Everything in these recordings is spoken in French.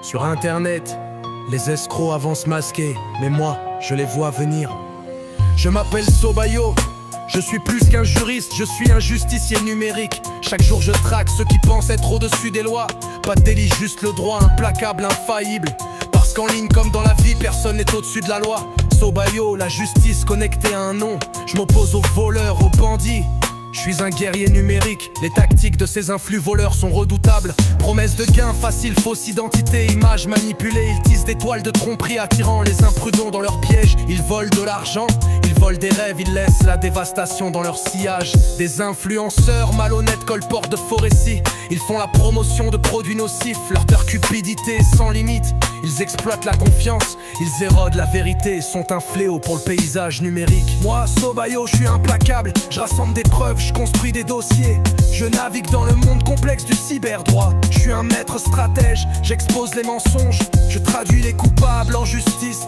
Sur internet, les escrocs avancent masqués, mais moi, je les vois venir. Je m'appelle Sobayo, je suis plus qu'un juriste, je suis un justicier numérique. Chaque jour je traque ceux qui pensent être au-dessus des lois. Pas de délit, juste le droit, implacable, infaillible. Parce qu'en ligne comme dans la vie, personne n'est au-dessus de la loi. Sobayo, la justice connectée à un nom. Je m'oppose aux voleurs, aux bandits. Je suis un guerrier numérique, les tactiques de ces influx voleurs sont redoutables. Promesses de gains faciles, fausse identité, images manipulées. Ils tissent des toiles de tromperie attirant les imprudents dans leurs pièges. Ils volent de l'argent, ils volent des rêves, ils laissent la dévastation dans leur sillage. Des influenceurs malhonnêtes colportent de faux récits. Ils font la promotion de produits nocifs, leur cupidité est sans limite. Ils exploitent la confiance, ils érodent la vérité et sont un fléau pour le paysage numérique. Moi, Sobayo, je suis implacable, je rassemble des preuves, je construis des dossiers. Je navigue dans le monde complexe du cyberdroit. Je suis un maître stratège, j'expose les mensonges. Je traduis les coupables en justice.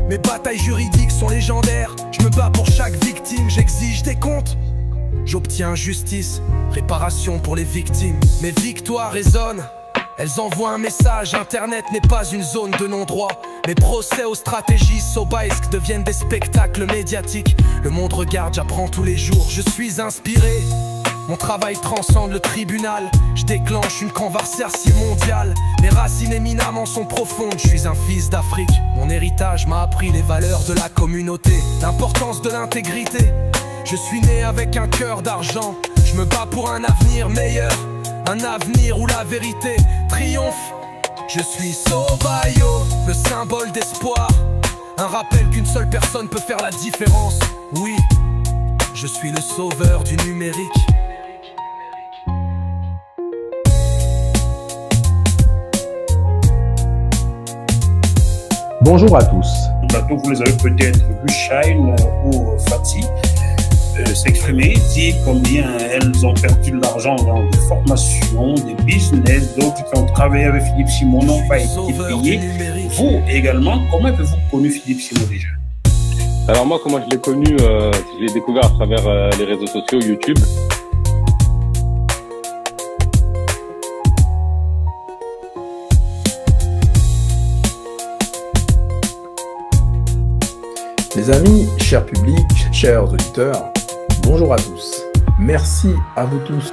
Mes batailles juridiques sont légendaires. Je me bats pour chaque victime, j'exige des comptes. J'obtiens justice, réparation pour les victimes. Mes victoires résonnent, elles envoient un message. Internet n'est pas une zone de non-droit. Mes procès aux stratégies sobaïsques deviennent des spectacles médiatiques. Le monde regarde, j'apprends tous les jours. Je suis inspiré, mon travail transcende le tribunal. Je déclenche une conversation mondiale. Mes racines éminemment sont profondes. Je suis un fils d'Afrique. Mon héritage m'a appris les valeurs de la communauté, l'importance de l'intégrité. Je suis né avec un cœur d'argent. Je me bats pour un avenir meilleur, un avenir où la vérité triomphe. Je suis Sobayo, le symbole d'espoir. Un rappel qu'une seule personne peut faire la différence. Oui, je suis le sauveur du numérique. Bonjour à tous. Vous les avez peut-être vu Shine ou Fatih s'exprimer, dire combien elles ont perdu de l'argent dans des formations, des business, d'autres qui ont travaillé avec Philippe Simon n'ont pas été payés. Vous également, comment avez-vous connu Philippe Simon déjà? Alors moi, comment je l'ai connu, je l'ai découvert à travers les réseaux sociaux, YouTube. Les amis, chers publics, chers auditeurs, bonjour à tous. Merci à vous tous.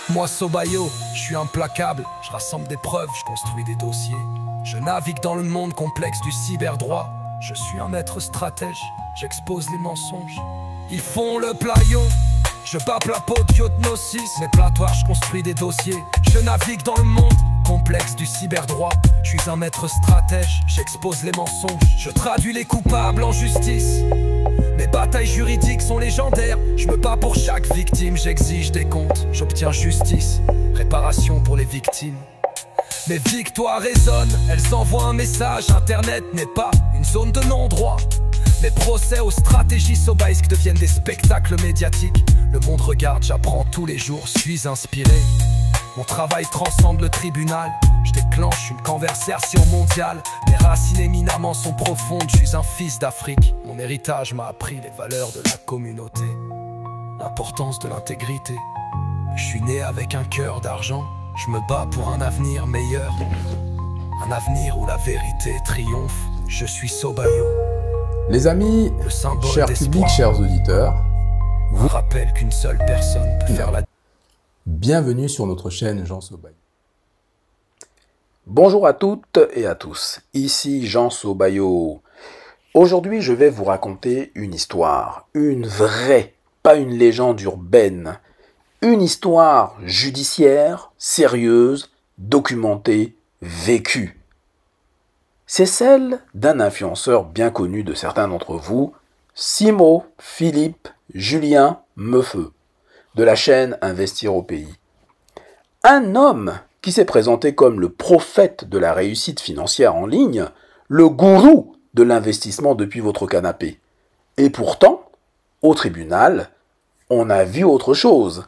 Moi Sobayo, je suis implacable, je rassemble des preuves, je construis des dossiers. Je navigue dans le monde complexe du cyberdroit. Je suis un maître stratège, j'expose les mensonges. Ils font le plaillon, je bats la peau d'Yotnosis. Mes platoirs, je construis des dossiers. Je navigue dans le monde complexe du cyberdroit. Je suis un maître stratège, j'expose les mensonges. Je traduis les coupables en justice. Mes batailles juridiques sont légendaires. Je me bats pour chaque victime, j'exige des comptes. J'obtiens justice, réparation pour les victimes. Mes victoires résonnent, elles envoient un message. Internet n'est pas une zone de non-droit. Mes procès aux stratégies sobaïsques deviennent des spectacles médiatiques. Le monde regarde, j'apprends tous les jours, suis inspiré. Mon travail transcende le tribunal. Je déclenche une conversation mondiale. Mes racines éminemment sont profondes. Je suis un fils d'Afrique. Mon héritage m'a appris les valeurs de la communauté, l'importance de l'intégrité. Je suis né avec un cœur d'argent. Je me bats pour un avenir meilleur, un avenir où la vérité triomphe. Je suis Sobayo. Les amis, chers publics, chers auditeurs, vous rappelle qu'une seule personne peut faire la... Bienvenue sur notre chaîne Jean Sobayo. Bonjour à toutes et à tous, ici Jean Sobayo. Aujourd'hui, je vais vous raconter une histoire, une vraie, pas une légende urbaine. Une histoire judiciaire, sérieuse, documentée, vécue. C'est celle d'un influenceur bien connu de certains d'entre vous, Simo Philippe Julien Meufeu, de la chaîne Investir au pays. Un homme qui s'est présenté comme le prophète de la réussite financière en ligne, le gourou de l'investissement depuis votre canapé. Et pourtant, au tribunal, on a vu autre chose.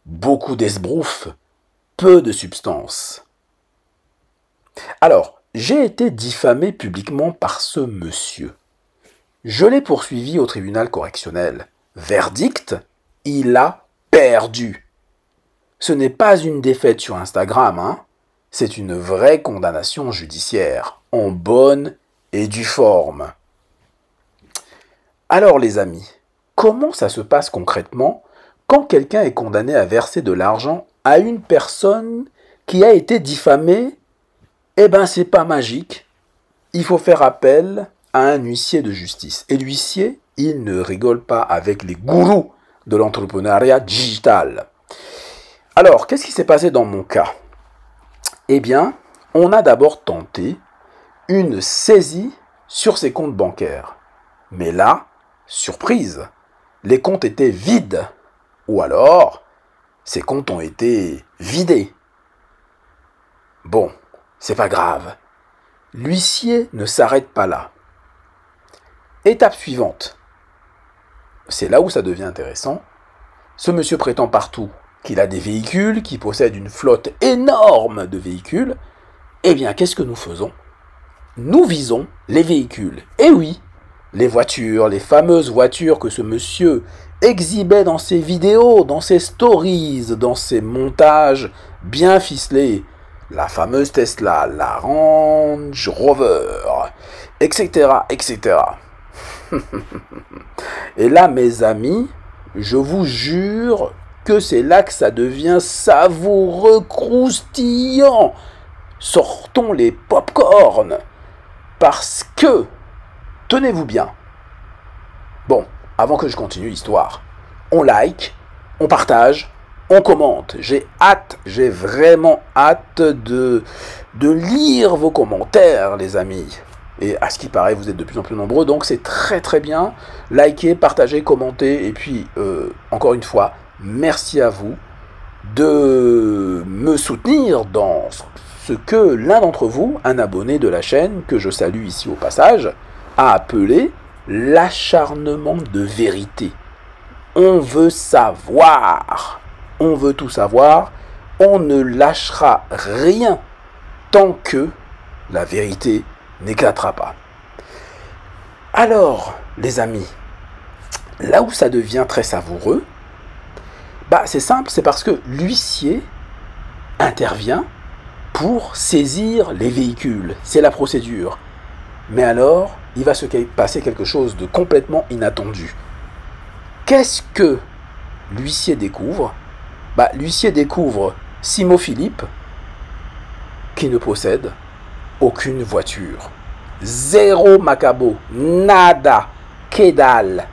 Beaucoup d'esbroufs, peu de substance. Alors, j'ai été diffamé publiquement par ce monsieur. Je l'ai poursuivi au tribunal correctionnel. Verdict, il a perdu. Ce n'est pas une défaite sur Instagram, hein. c'est une vraie condamnation judiciaire, en bonne et due forme. Alors les amis, comment ça se passe concrètement quand quelqu'un est condamné à verser de l'argent à une personne qui a été diffamée? Eh ben c'est pas magique. Il faut faire appel à un huissier de justice. Et l'huissier, il ne rigole pas avec les gourous de l'entrepreneuriat digital. Alors, qu'est-ce qui s'est passé dans mon cas? Eh bien, on a d'abord tenté une saisie sur ses comptes bancaires. Mais là, surprise, les comptes étaient vides. Ou alors, ces comptes ont été vidés. Bon, c'est pas grave. L'huissier ne s'arrête pas là. Étape suivante. C'est là où ça devient intéressant. Ce monsieur prétend partout qu'il a des véhicules, qu'il possède une flotte énorme de véhicules. Eh bien, qu'est-ce que nous faisons? Nous visons les véhicules. Et oui, les voitures, les fameuses voitures que ce monsieur exhibait dans ses vidéos, dans ses stories, dans ses montages bien ficelés. La fameuse Tesla, la Range Rover, etc., etc. Et là, mes amis, je vous jure que c'est là que ça devient savoureux, croustillant. Sortons les pop-corn. Parce que, tenez-vous bien. Bon, avant que je continue l'histoire, on like, on partage, on commente. J'ai hâte, j'ai vraiment hâte de lire vos commentaires, les amis. Et à ce qui paraît, vous êtes de plus en plus nombreux, donc c'est très très bien. Likez, partagez, commentez, et puis, encore une fois, merci à vous de me soutenir dans ce que l'un d'entre vous, un abonné de la chaîne, que je salue ici au passage, a appelé l'acharnement de vérité. On veut savoir, on veut tout savoir, on ne lâchera rien tant que la vérité n'éclatera pas. Alors, les amis, là où ça devient très savoureux, c'est simple, c'est parce que l'huissier intervient pour saisir les véhicules. C'est la procédure. Mais alors, il va se passer quelque chose de complètement inattendu. Qu'est-ce que l'huissier découvre? L'huissier découvre Simo Philippe, qui ne possède aucune voiture. Zéro macabo, nada, que dalle.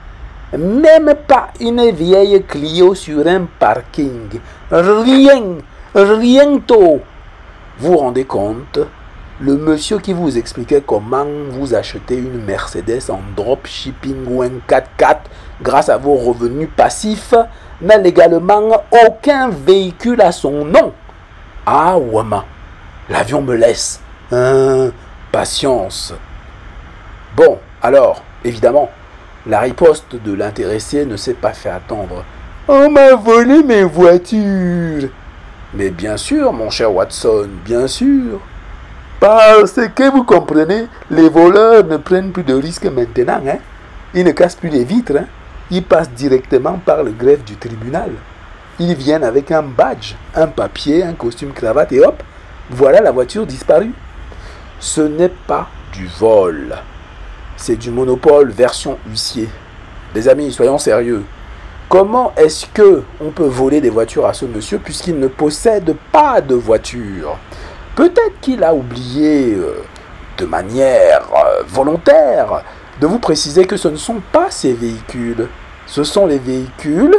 Même pas une vieille Clio sur un parking. Rien, rien tout. Vous vous rendez compte? Le monsieur qui vous expliquait comment vous acheter une Mercedes en dropshipping ou un 4x4 grâce à vos revenus passifs n'a légalement aucun véhicule à son nom. Ah, Wama, l'avion me laisse. Patience. Bon, alors, évidemment, la riposte de l'intéressé ne s'est pas fait attendre. On m'a volé mes voitures. Mais bien sûr, mon cher Watson, bien sûr. Parce que vous comprenez, les voleurs ne prennent plus de risques maintenant. Ils ne cassent plus les vitres. Ils passent directement par le greffe du tribunal. Ils viennent avec un badge, un papier, un costume cravate et hop, voilà la voiture disparue. Ce n'est pas du vol. C'est du monopole version huissier. Les amis, soyons sérieux. Comment est-ce que on peut voler des voitures à ce monsieur puisqu'il ne possède pas de voiture? Peut-être qu'il a oublié de manière volontaire de vous préciser que ce ne sont pas ces véhicules. Ce sont les véhicules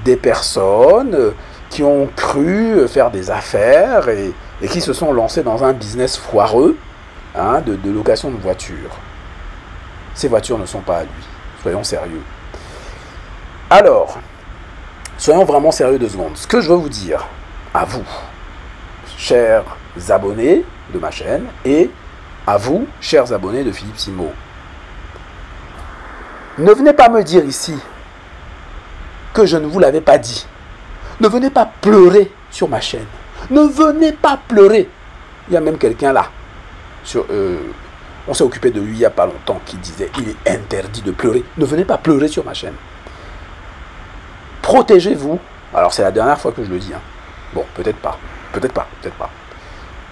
des personnes qui ont cru faire des affaires et qui se sont lancées dans un business foireux de location de voitures. Ces voitures ne sont pas à lui. Soyons sérieux. Alors, soyons vraiment sérieux 2 secondes. Ce que je veux vous dire à vous, chers abonnés de ma chaîne, et à vous, chers abonnés de Philippe Simo, ne venez pas me dire ici que je ne vous l'avais pas dit. Ne venez pas pleurer sur ma chaîne. Ne venez pas pleurer. Il y a même quelqu'un là. On s'est occupé de lui il n'y a pas longtemps qui disait il est interdit de pleurer. Ne venez pas pleurer sur ma chaîne. Protégez-vous. Alors c'est la dernière fois que je le dis. Bon, peut-être pas. Peut-être pas. Peut-être pas.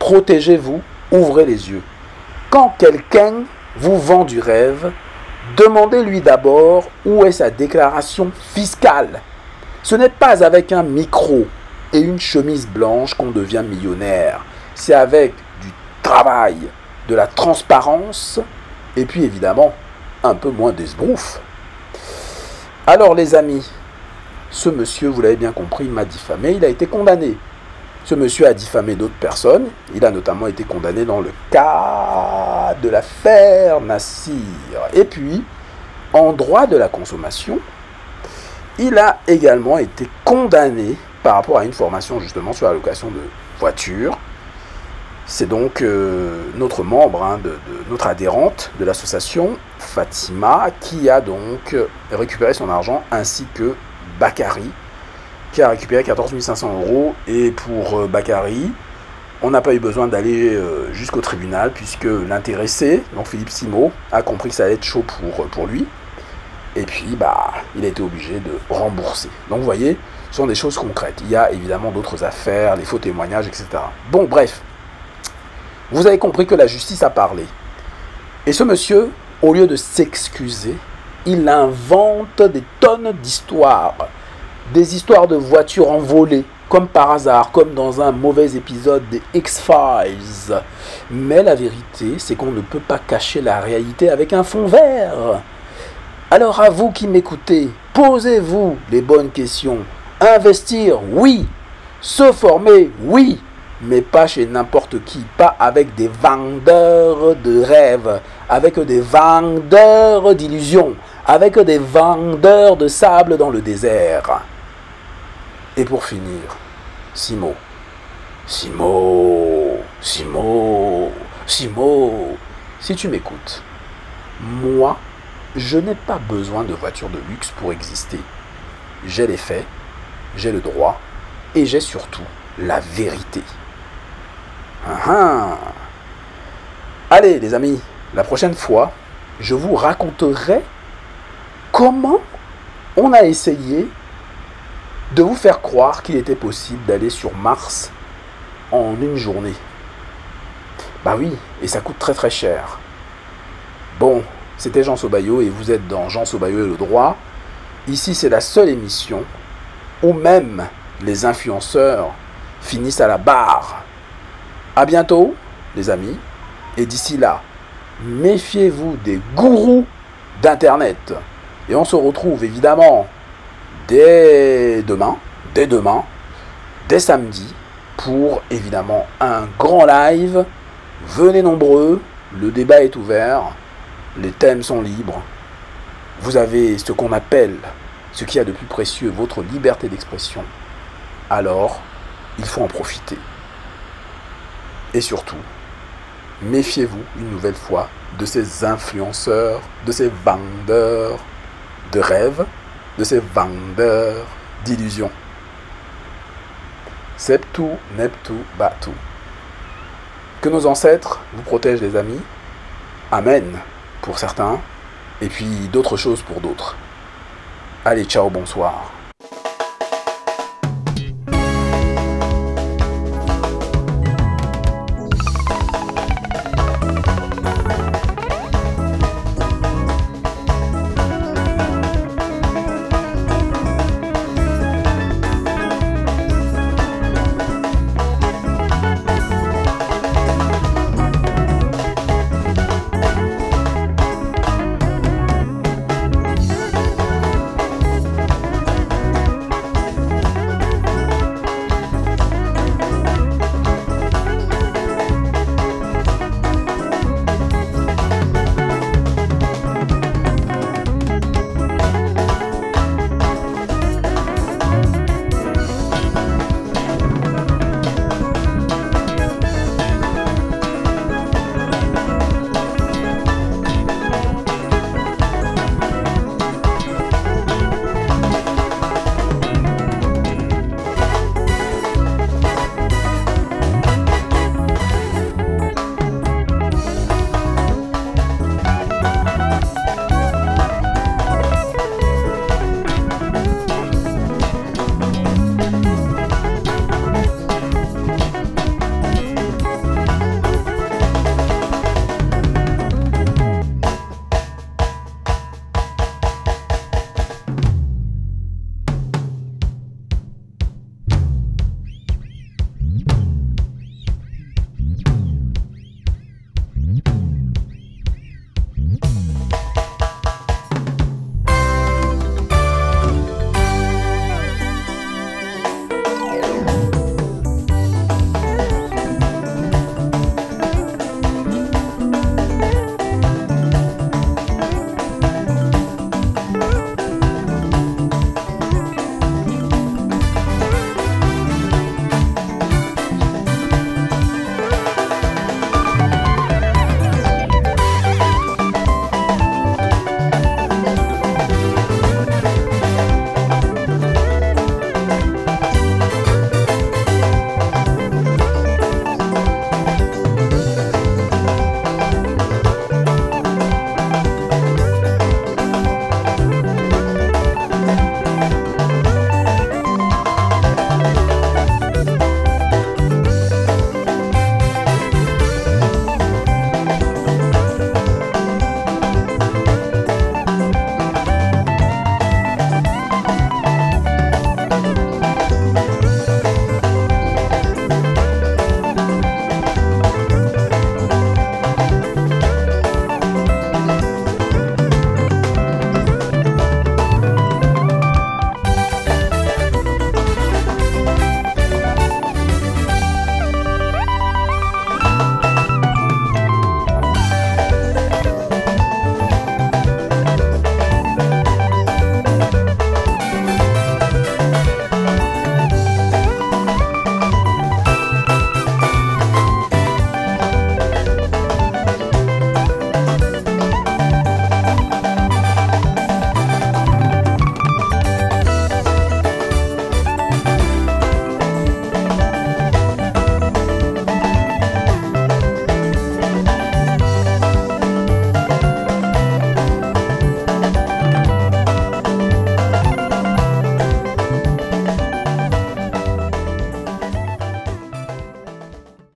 protégez-vous, ouvrez les yeux. Quand quelqu'un vous vend du rêve, demandez-lui d'abord où est sa déclaration fiscale. Ce n'est pas avec un micro et une chemise blanche qu'on devient millionnaire. C'est avec du travail, de la transparence et puis évidemment un peu moins d'esbrouf. Alors les amis, ce monsieur, vous l'avez bien compris, m'a diffamé, il a été condamné. Ce monsieur a diffamé d'autres personnes, il a notamment été condamné dans le cas de l'affaire Nassir. Et puis, en droit de la consommation, il a également été condamné par rapport à une formation justement sur la location de voitures. C'est donc notre membre, notre adhérente de l'association, Fatima, qui a donc récupéré son argent, ainsi que Bakary, qui a récupéré 14 500 €. Et pour Bakary, on n'a pas eu besoin d'aller jusqu'au tribunal, puisque l'intéressé, donc Philippe Simo, a compris que ça allait être chaud pour lui. Et puis, il a été obligé de rembourser. Donc, vous voyez, ce sont des choses concrètes. Il y a évidemment d'autres affaires, les faux témoignages, etc. Bon, bref. Vous avez compris que la justice a parlé. Et ce monsieur, au lieu de s'excuser, il invente des tonnes d'histoires. Des histoires de voitures envolées, comme par hasard, comme dans un mauvais épisode des X-Files. Mais la vérité, c'est qu'on ne peut pas cacher la réalité avec un fond vert. Alors à vous qui m'écoutez, posez-vous les bonnes questions. Investir, oui. Se former, oui. Mais pas chez n'importe qui, pas avec des vendeurs de rêves, avec des vendeurs d'illusions, avec des vendeurs de sable dans le désert. Et pour finir, Simo, si tu m'écoutes, moi, je n'ai pas besoin de voiture de luxe pour exister. J'ai les faits, j'ai le droit et j'ai surtout la vérité. Allez les amis, la prochaine fois, je vous raconterai comment on a essayé de vous faire croire qu'il était possible d'aller sur Mars en une journée. Bah oui, et ça coûte très très cher. Bon, c'était Jean Sobayo et vous êtes dans Jean Sobayo et le droit. Ici, c'est la seule émission où même les influenceurs finissent à la barre. À bientôt, les amis. Et d'ici là, méfiez-vous des gourous d'Internet. Et on se retrouve évidemment dès demain, dès samedi, pour évidemment un grand live. Venez nombreux, le débat est ouvert, les thèmes sont libres. Vous avez ce qu'on appelle, ce qu'il y a de plus précieux, votre liberté d'expression. Alors, il faut en profiter. Et surtout, méfiez-vous une nouvelle fois de ces influenceurs, de ces vendeurs de rêves, de ces vendeurs d'illusions. Septu, neptu, batu. Que nos ancêtres vous protègent, les amis. Amen pour certains, et puis d'autres choses pour d'autres. Allez, ciao, bonsoir.